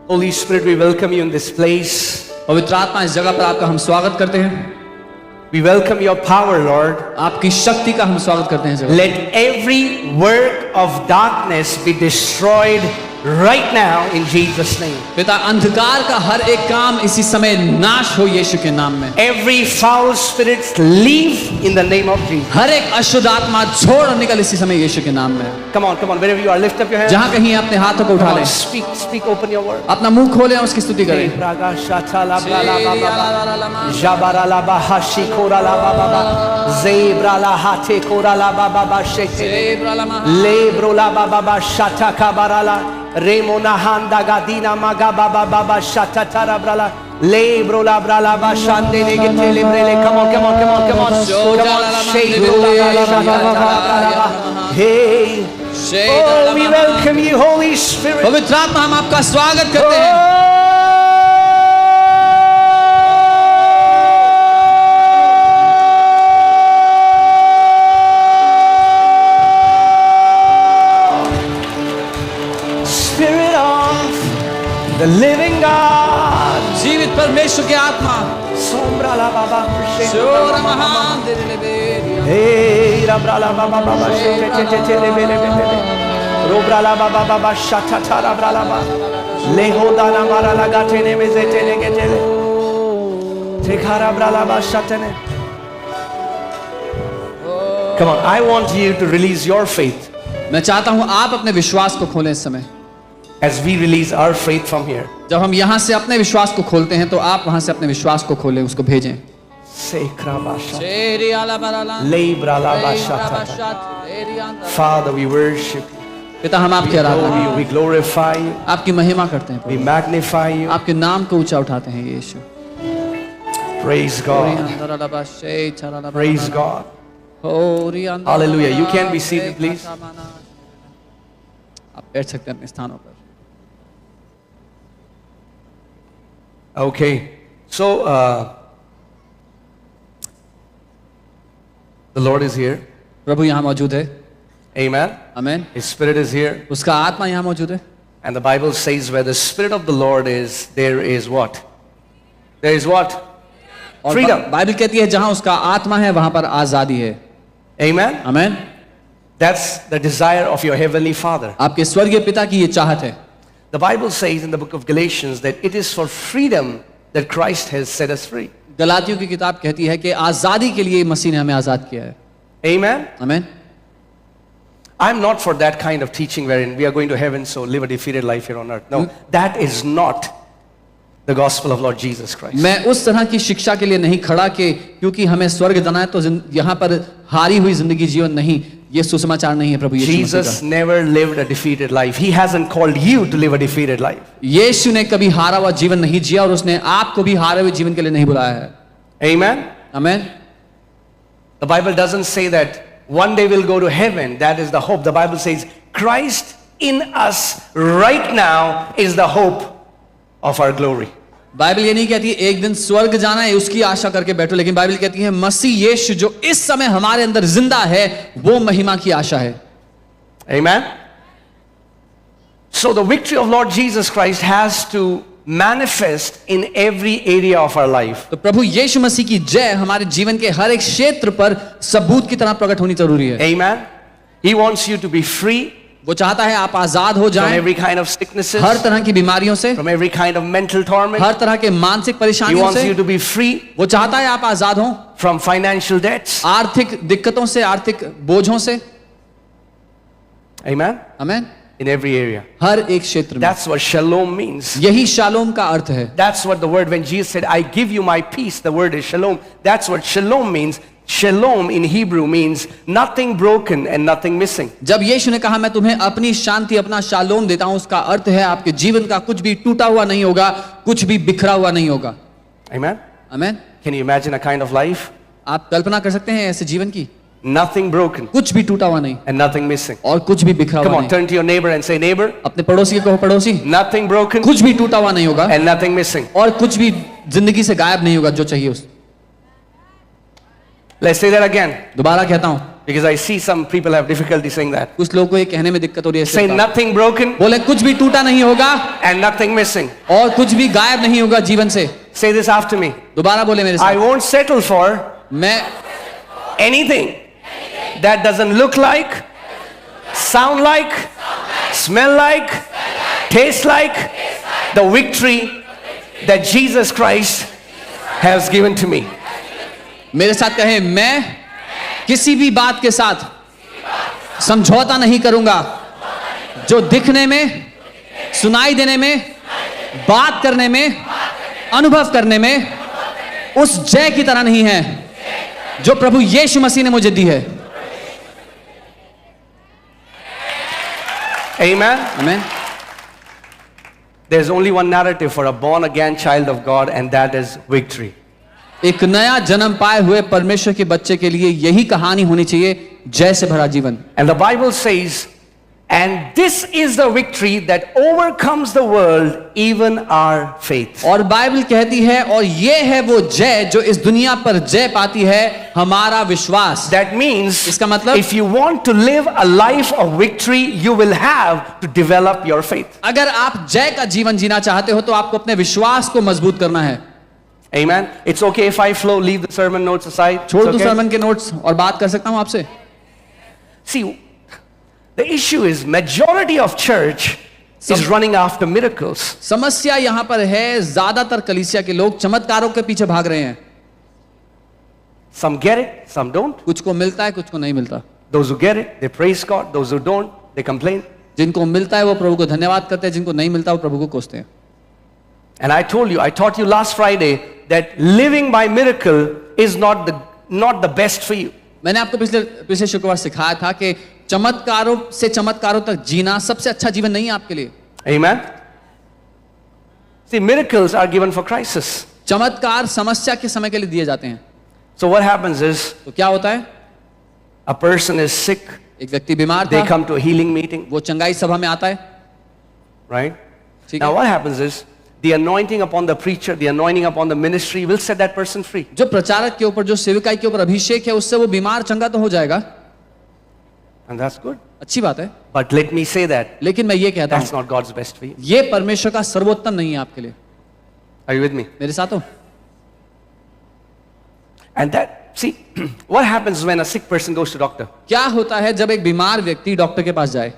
Holy Spirit, we welcome you in this place. पवित्र आत्मा, इस जगह पर आपका हम स्वागत करते हैं। We welcome your power, Lord. आपकी शक्ति का हम स्वागत करते हैं इस जगह। Let every work of darkness be destroyed right now in Jesus' name. पिता, अंधकार का हर एक काम इसी समय नाश हो यीशु के नाम में। Every foul spirit leave in the name of Jesus. हर एक अशुद्ध आत्मा छोड़ और निकल इसी समय यीशु के नाम में। Come on, wherever you are, lift up your hands. जहाँ कहीं अपने हाथों को उठा Come लें, on, speak, open your word. अपना मुंह खोलें और उसकी स्तुति करें। Remona handa gadina magaba baba shatatara brala le brola brala bashande negetele brele. Come on. Hey, oh, we welcome you, Holy Spirit. पवित्र आत्मा, हम आपका स्वागत करते हैं। The living God. जीवित परमेश्वर की आत्मा। Sombra la baba. शोर महान तेरे बेरिया। Hey, rabra la baba baba. Robra la baba baba. Shatata rabra la baba. Lehoda na mara la gatene mezete negetele. Tekara rabra la baba shatene. Come on, I want you to release your faith. मैं चाहता हूँ आप अपने विश्वास को खोलें इस समय। As we release our faith from here. जब हम यहाँ से अपने विश्वास को खोलते हैं तो आप वहाँ से अपने विश्वास को खोलें, उसको भेजें। Father, we worship you. पिता, हम आपकी आराधना करते हैं, we glorify you, आपकी महिमा करते हैं, we magnify you. आपके नाम को ऊंचा उठाते हैं यीशु। Praise God. Praise God. Hallelujah. You can be seated, please. आप बैठ सकते हैं अपने स्थानों पर। Okay, so the Lord is here. प्रभु यहाँ मौजूद है। Amen. Amen. His Spirit is here. उसका आत्मा यहाँ मौजूद है। And the Bible says where the Spirit of the Lord is, there is what? There is what? Freedom. Bible कहती है जहाँ उसका आत्मा है वहाँ पर आजादी है। Amen. Amen. That's the desire of your heavenly Father. आपके स्वर्गीय पिता की ये चाहत है। The Bible says in the book of Galatians that it is for freedom that Christ has set us free. गलातियों की किताब कहती है कि आजादी के लिए मसीह ने हमें आजाद किया है। Amen. Amen. I'm not for that kind of teaching wherein we are going to heaven so live a defeated life here on earth. No, that is not the gospel of Lord Jesus Christ. मैं उस तरह की शिक्षा के लिए नहीं खड़ा कि क्योंकि हमें स्वर्ग जाना है तो यहाँ पर हारी हुई जिंदगी जीवन नहीं, ये सुसमाचार नहीं है प्रभु यीशु मसीह का। Jesus never lived a defeated life. He hasn't called you to live a defeated life. यीशु ने कभी हारा हुआ जीवन नहीं जिया और उसने आपको भी हारे हुए जीवन के लिए नहीं बुलाया है। Amen. Amen. The Bible doesn't say that one day we'll go to heaven. That is the hope. The Bible says Christ in us right now is the hope of our glory. Bible ये नहीं कहती एक दिन स्वर्ग जाना है उसकी आशा करके बैठो, लेकिन बाइबल कहती है मसीह यीशु जो इस समय हमारे अंदर जिंदा है वो महिमा की आशा है। Amen. So the victory of Lord Jesus Christ has to manifest in every area of our life. तो प्रभु यीशु मसीह की जय हमारे जीवन के हर एक क्षेत्र पर सबूत की तरह प्रकट होनी जरूरी है। Amen. He wants you to be free. वो चाहता है आप आजाद हो जाएं from every kind of sicknesses, हर तरह की बीमारियों से, from every kind of mental torment. हर तरह के मानसिक He परेशानियों wants से। you to be free वो चाहता है आप आजाद हों from financial debts. आर्थिक दिक्कतों से, आर्थिक बोझों से। Amen. Amen. In every area. हर एक क्षेत्र में। That's what shalom means. यही शालोम का अर्थ है। That's what the word when Jesus said, "I give you my peace," the word is shalom. That's what shalom means. Shalom in Hebrew means nothing broken and nothing missing. जब यीशु ने कहा मैं तुम्हें अपनी शांति, अपना शालोम देता हूं, उसका अर्थ है आपके जीवन का कुछ भी टूटा हुआ नहीं होगा, कुछ भी बिखरा हुआ नहीं होगा। Amen. Amen. Can you imagine a kind of life? आप कल्पना कर सकते हैं ऐसे जीवन की? Nothing broken कुछ भी टूटा हुआ नहीं and nothing missing. और कुछ भी बिखरा Come हुआ on, नहीं। turn to your neighbor and say, "Neighbor, अपने पड़ोसी को कहो, पड़ोसी nothing broken कुछ भी टूटा हुआ नहीं होगा and nothing missing." और कुछ भी जिंदगी से गायब नहीं होगा जो चाहिए उस। Let's say that again. दोबारा कहता हूं, Because I see some people have difficulty saying that. कुछ लोगों को ये कहने में दिक्कत हो रही है Say सिर का। nothing broken बोले कुछ भी टूटा नहीं होगा and nothing missing. और कुछ भी गायब नहीं होगा जीवन से। Say this after me. दोबारा बोले मेरे I साथ। won't settle for मैं anything that doesn't look like, sound like, smell like, taste like the victory that Jesus Christ has given to me. मेरे साथ कहे, मैं किसी भी बात के साथ समझौता नहीं करूंगा जो दिखने में, सुनाई देने में, बात करने में, अनुभव करने में उस जय की तरह नहीं है जो प्रभु यीशु मसीह ने मुझे दी है। Amen. आमीन। There's only one narrative for a born again child of God, and that is victory. एक नया जन्म पाए हुए परमेश्वर के बच्चे के लिए यही कहानी होनी चाहिए, जय से भरा जीवन। And the Bible says, and this is the victory that overcomes the world, even our faith. और बाइबल कहती है, और ये है वो जय जो इस दुनिया पर जय पाती है, हमारा विश्वास। That means, इसका मतलब, if you want to live a life of victory, you will have to develop your faith. अगर आप जय का जीवन जीना चाहते हो तो आपको अपने विश्वास को मजबूत करना है। Amen. It's okay if I flow, leave the sermon notes aside. छोड़ It's दूं okay. सरमन के नोट्स और बात कर सकता हूं आपसे। See, the issue is majority of church is running after miracles. समस्या यहां पर है, ज्यादातर कलीसिया के लोग चमत्कारों के पीछे भाग रहे हैं। Some get it, some don't. कुछ को मिलता है, कुछ को नहीं मिलता। Those who get it, they praise God. Those who don't, they complain. जिनको मिलता है वो प्रभु को धन्यवाद करते हैं, जिनको नहीं मिलता वो प्रभु को कोसते हैं। And I taught you last Friday that living by miracle is not the best for you. मैंने आपको पिछले शुक्रवार सिखाया था कि चमत्कारों से चमत्कारों तक जीना सबसे अच्छा जीवन नहीं है आपके लिए। Amen. See, miracles are given for crisis. चमत्कार समस्या के समय के लिए दिए जाते हैं। So what happens is, तो क्या होता है, a person is sick, एक व्यक्ति बीमार they था, come to a healing meeting, वो चंगाई सभा में आता है, right? ठीक Now है। what happens is, the anointing upon the preacher, the anointing upon the ministry will set that person free. जो प्रचारक के ऊपर, जो सेविकाई के ऊपर अभिषेक है, उससे वो बीमार चंगा तो हो जाएगा, And that's good. अच्छी बात है। But let me say that, लेकिन मैं ये कहता that's हूं, not God's best for you. ये परमेश्वर का सर्वोत्तम नहीं है आपके लिए। Are you with me? मेरे साथ हो? And that, see, what happens when a sick person goes to doctor? क्या होता है जब एक बीमार व्यक्ति डॉक्टर के पास जाए?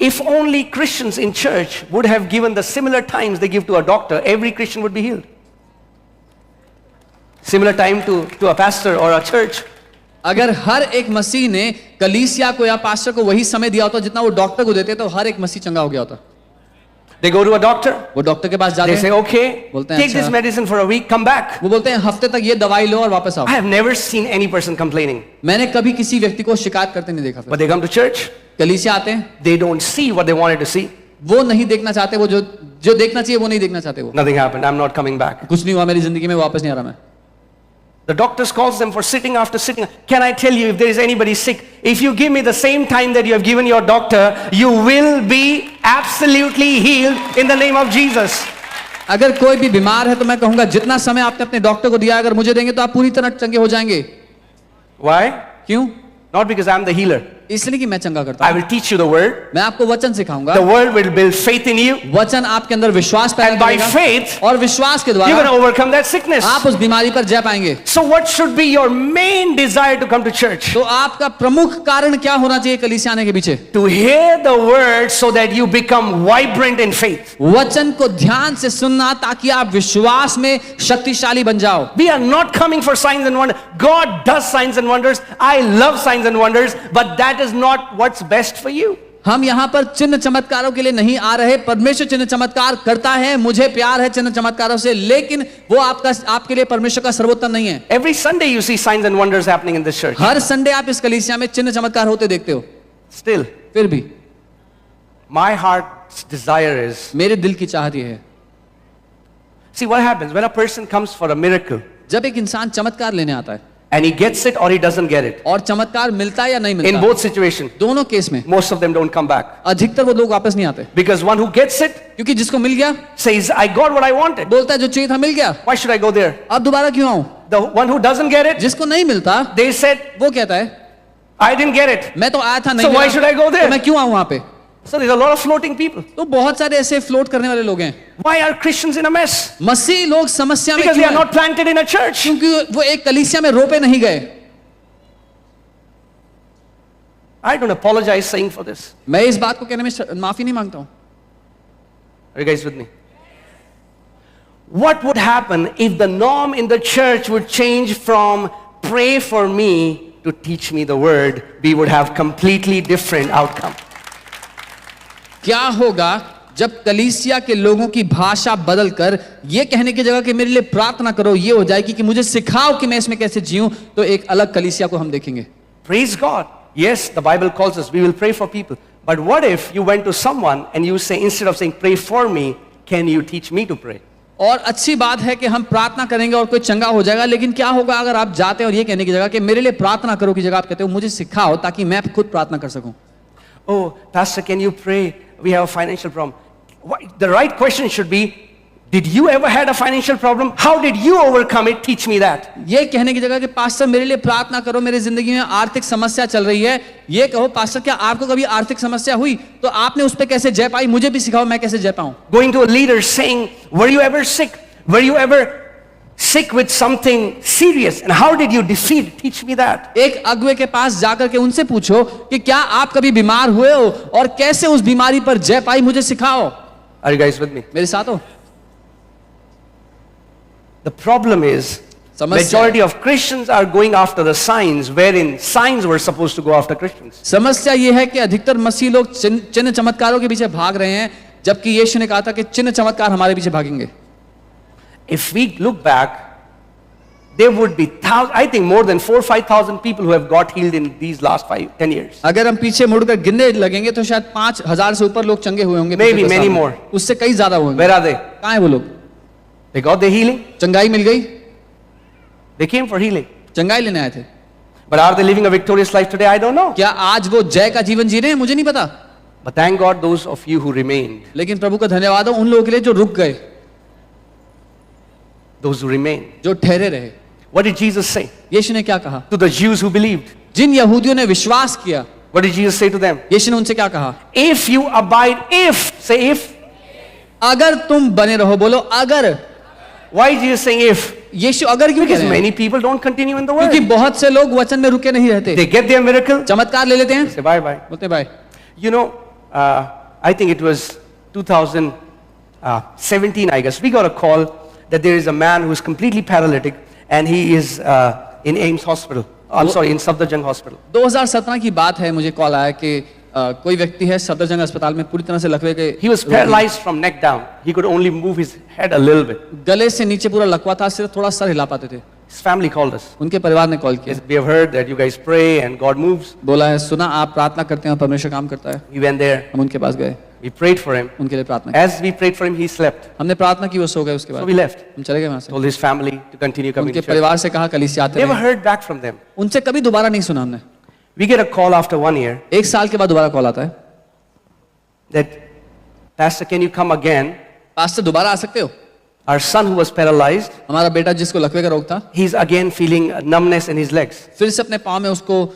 If only Christians in church would have given the similar times they give to a doctor, every Christian would be healed. Similar time to a pastor or a church. अगर हर एक मसीह ने कलीसिया को या पास्टर को वही समय दिया होता जितना वो डॉक्टर को देते, तो हर एक मसीह चंगा हो गया होता। They go to a doctor, वो डॉक्टर के पास जाते they say, हैं, okay, बोलते हैं, take this अच्छा। medicine for a week, come back. वो बोलते हैं हफ्ते तक ये दवाई लो और वापस आओ। I have never seen any person complaining. मैंने कभी किसी व्यक्ति को शिकायत करते नहीं देखा। फिर But they come to church, कलीसिया आते हैं, they don't see what they wanted to see. वो नहीं देखना चाहते, वो जो देखना चाहिए वो नहीं देखना चाहते। वो Nothing happened, I'm not coming back. कुछ नहीं हुआ मेरी जिंदगी में, वापस नहीं आ रहा मैं। The doctors calls them for sitting after sitting. Can I tell you, if there is anybody sick, if you give me the same time that you have given your doctor, you will be absolutely healed in the name of Jesus. अगर कोई भी बीमार है तो मैं कहूंगा जितना समय आपने अपने डॉक्टर को दिया, अगर मुझे देंगे तो आप पूरी तरह चंगे हो जाएंगे। Why? क्यों? Not because I'm the healer. इसलिए कि मैं चंगा करता I हूं। will teach you the word. मैं आपको वचन सिखाऊंगा। The word will build faith in you. वचन आपके अंदर विश्वास पैदा And by करेगा, faith, और विश्वास के you're going to द्वारा overcome that sickness. आप उस बीमारी पर जय पाएंगे। So what should be your main desire to come to church? तो आपका प्रमुख कारण क्या होना चाहिए कलीसिया आने के पीछे? To hear the word so that you become vibrant in faith. वचन को ध्यान से सुनना ताकि आप विश्वास में शक्तिशाली बन जाओ। We are not coming for signs and wonders. God does signs and wonders. I love signs and wonders, but that is not what's best for you. हम यहाँ पर चिन्ह चमत्कारों के लिए नहीं आ रहे। परमेश्वर चिन्ह चमत्कार करता है, मुझे प्यार है चिन्ह चमत्कारों से, लेकिन वो आपके लिए परमेश्वर का सर्वोत्तम नहीं है। Every Sunday you see signs and wonders happening in this church. Her Sunday आप इस कलीसिया में चिन्ह चमत्कार होते देखते हो। Still, फिर भी my heart's desire is, मेरे दिल की चाहत ये है, see what happens when a person comes for a miracle जब एक इंसान चमत्कार लेने आता है and he gets it or he doesn't get it. और चमत्कार मिलता है या नहीं In मिलता, both situations, दोनों केस में most of them don't come back. अधिकतर वो लोग वापस नहीं आते, Because one who gets it क्योंकि जिसको मिल गया says, I got what I wanted. बोलता है जो चाहिए था मिल गया, Why should I go there? अब दोबारा क्यों आऊं? The one who doesn't get it, जिसको नहीं मिलता they said, वो कहता है I didn't get it. मैं तो आया था नहीं So why मिला, should I go there? तो मैं क्यों आऊं वहां पे? So there's a lot of floating people. तो बहुत सारे ऐसे फ्लोट करने वाले लोग हैं। Why are Christians in a mess? मसीह लोग समस्या में Because they क्यों are हैं? not planted in a church. क्योंकि वो एक कलीसिया में रोपे नहीं गए। I don't apologize saying for this. मैं इस बात को कहने में माफी नहीं मांगता हूं। Are you guys with me? What would happen if the norm in the church would change from pray for me to teach me the word? We would have completely different outcome. क्या होगा जब कलीसिया के लोगों की भाषा बदलकर ये कहने की जगह कि मेरे लिए प्रार्थना करो ये हो जाएगी कि मुझे सिखाओ कि मैं इसमें कैसे जीऊं, तो एक अलग कलीसिया को हम देखेंगे। Praise God. Yes, the Bible calls us, we will pray for people. But what if you went to someone and you say, instead of saying pray for me, can you teach me to pray? और अच्छी बात है कि हम प्रार्थना करेंगे और कोई चंगा हो जाएगा, लेकिन क्या होगा अगर आप जाते हैं और ये कहने की जगह कि मेरे लिए प्रार्थना करो की जगह आप कहते हो मुझे सिखाओ ताकि मैं खुद प्रार्थना कर सकूं। Oh, Pastor, can you pray? We have a financial problem. The right question should be, did you ever had a financial problem? How did you overcome it? Teach me that. ये कहने की जगह कि पास्टर मेरे लिए प्रार्थना करो, मेरी जिंदगी में आर्थिक समस्या चल रही है, ये कहो पास्टर क्या आपको कभी आर्थिक समस्या हुई तो आपने उस पे कैसे जय पाई, मुझे भी सिखाओ मैं कैसे जय पाऊं। Going to a leader saying, were you ever sick? Were you ever sick with something serious? And how did you defeat it? Teach me that. एक अगुवे के पास जाकर के उनसे पूछो कि क्या आप कभी बीमार हुए हो और कैसे उस बीमारी पर जय पाई, मुझे सिखाओ। Are you guys with me? मेरे साथ हो? The problem is, majority of Christians are going after the signs, wherein signs were supposed to go after Christians. समस्या ये है कि अधिकतर मसीह लोग चिन्ह चमत्कारों के पीछे भाग रहे हैं, जबकि यीशु ने कहा था कि चिन्ह चमत्कार हमारे पीछे भागेंगे। If we look back, there would be I think more than 4,000 or 5,000 people who have got healed in these last 5-10 years. अगर हम पीछे मुड़कर गिनने लगेंगे तो शायद 5,000 से ऊपर लोग चंगे हुए होंगे। Maybe many more. उससे कई ज्यादा होंगे। Where are they? कहाँ हैं वो लोग? They got their healing. चंगाई मिल गई, They came for healing. चंगाई लेने आए थे। But are they living a victorious life today? I don't know. क्या आज वो जय का जीवन जी रहे हैं? मुझे नहीं पता। But thank God those of you who remained. लेकिन प्रभु का धन्यवाद हो उन लोगों के लिए जो रुक गए, Those who remained. जो ठहरे रहे। What did Jesus say यीशु ने क्या कहा? to the Jews who believed? जिन यहूदियों ने विश्वास किया, What did Jesus say to them? यीशु ने उनसे क्या कहा? If you abide, say if. अगर तुम बने रहो, बोलो अगर। Why is Jesus saying if? यीशु अगर क्यों कह Because रहे हैं? many people don't continue in the क्योंकि word. बहुत से लोग वचन में रुके नहीं रहते, They get their miracle, चमत्कार ले लेते हैं, say bye bye. बोलते हैं, bye. You know, I think it was 2017, I guess. We got a call that there is a man who is completely paralytic and he is in AIMS hospital. I'm sorry, in Safdarjung hospital. 2017 की बात है, मुझे call आया कि कोई व्यक्ति है सफदरजंग अस्पताल में पूरी तरह से लकवे के, He was paralyzed from neck down. He could only move his head a little bit. गले से नीचे पूरा लकवा था, सिर्फ थोड़ा सर हिला पाते थे। His family called us. उनके परिवार ने कॉल किया, Yes, we have heard that you guys pray and God moves. बोला है सुना आप प्रार्थना करते हैं और परमेश्वर काम करता है। We went there. हम उनके पास गए, We prayed for him. उनके लिए प्रार्थना की। As we prayed for him, he slept. हमने प्रार्थना की, वो सो गए। उसके So बाद we left. हम चले गए वहां से। Told his family to continue coming उनके to church. परिवार से कहा कलीसिया आते Never रहे। heard back from them. उनसे कभी दोबारा नहीं सुना हमने। We get a call after 1 year एक साल के बाद दोबारा कॉल आता है, that, Pastor, can you come again? Pastor दोबारा आ सकते हो? Our son who was paralyzed, हमारा बेटा जिसको लकवे का रोग था, he's again feeling numbness in his legs. फिर से अपने पाँव में उसको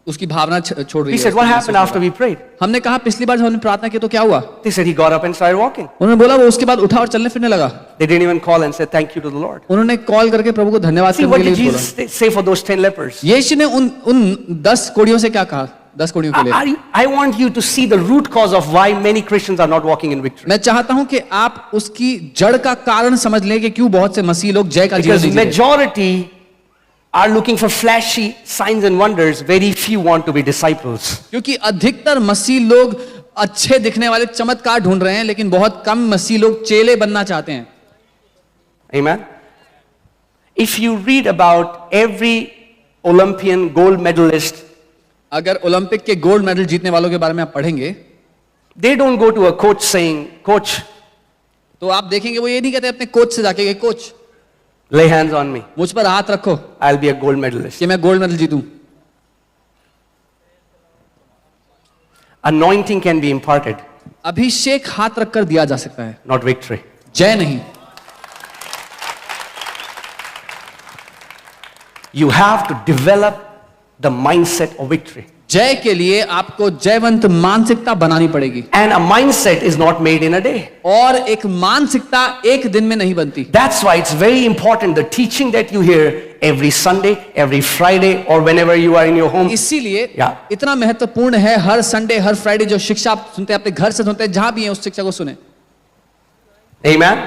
उसकी भावना छोड़ रही We है। said, what happened after we prayed? हमने कहा पिछली बार जब हमने प्रार्थना की तो क्या हुआ? They said he got up and started walking. उन्होंने बोला वो उसके बाद उठा और चलने फिरने लगा। They didn't even call and say thank you to the Lord. उन्होंने कॉल करके प्रभु को धन्यवाद See, करने what के did लिए बोला। Jesus say for those 10 lepers? यीशु ने उन 10 कोढ़ियों से क्या कहा? 10 कोढ़ियों के लिए, I want you to see the root cause of why many Christians are not walking in victory. मैं चाहता हूं कि आप उसकी जड़ का कारण समझ लें कि क्यों बहुत से मसीह लोग जय का जीवन Because नहीं जी रहे। majority are looking for flashy signs and wonders. Very few want to be disciples. क्योंकि अधिकतर मसीह लोग अच्छे दिखने वाले चमत्कार ढूंढ रहे हैं, लेकिन बहुत कम मसीह लोग चेले बनना चाहते हैं। Amen. If you read about every Olympian gold medalist, अगर ओलंपिक के गोल्ड मेडल जीतने वालों के बारे में आप पढ़ेंगे they don't go to a coach saying, Coach, तो आप देखेंगे वो ये नहीं कहते अपने कोच से जाके, coach lay hands on me. मुझ पर हाथ रखो I'll be a gold medalist. कि मैं गोल्ड मेडल जीतूं। Anointing can be imparted, अभिषेक हाथ रखकर दिया जा सकता है, not victory. जय नहीं। You have to develop the mindset of victory. जय के लिए आपको जयवंत मानसिकता बनानी पड़ेगी, And a mindset is not made in a day. और एक मानसिकता एक दिन में नहीं बनती. That's why it's very important the teaching that you hear every Sunday, every Friday, or whenever you are in your home. इसीलिए Yeah. इतना महत्वपूर्ण है हर संडे हर फ्राइडे जो शिक्षा आप सुनते हैं अपने घर से सुनते हैं, जहां भी हैं उस शिक्षा को सुने. Amen.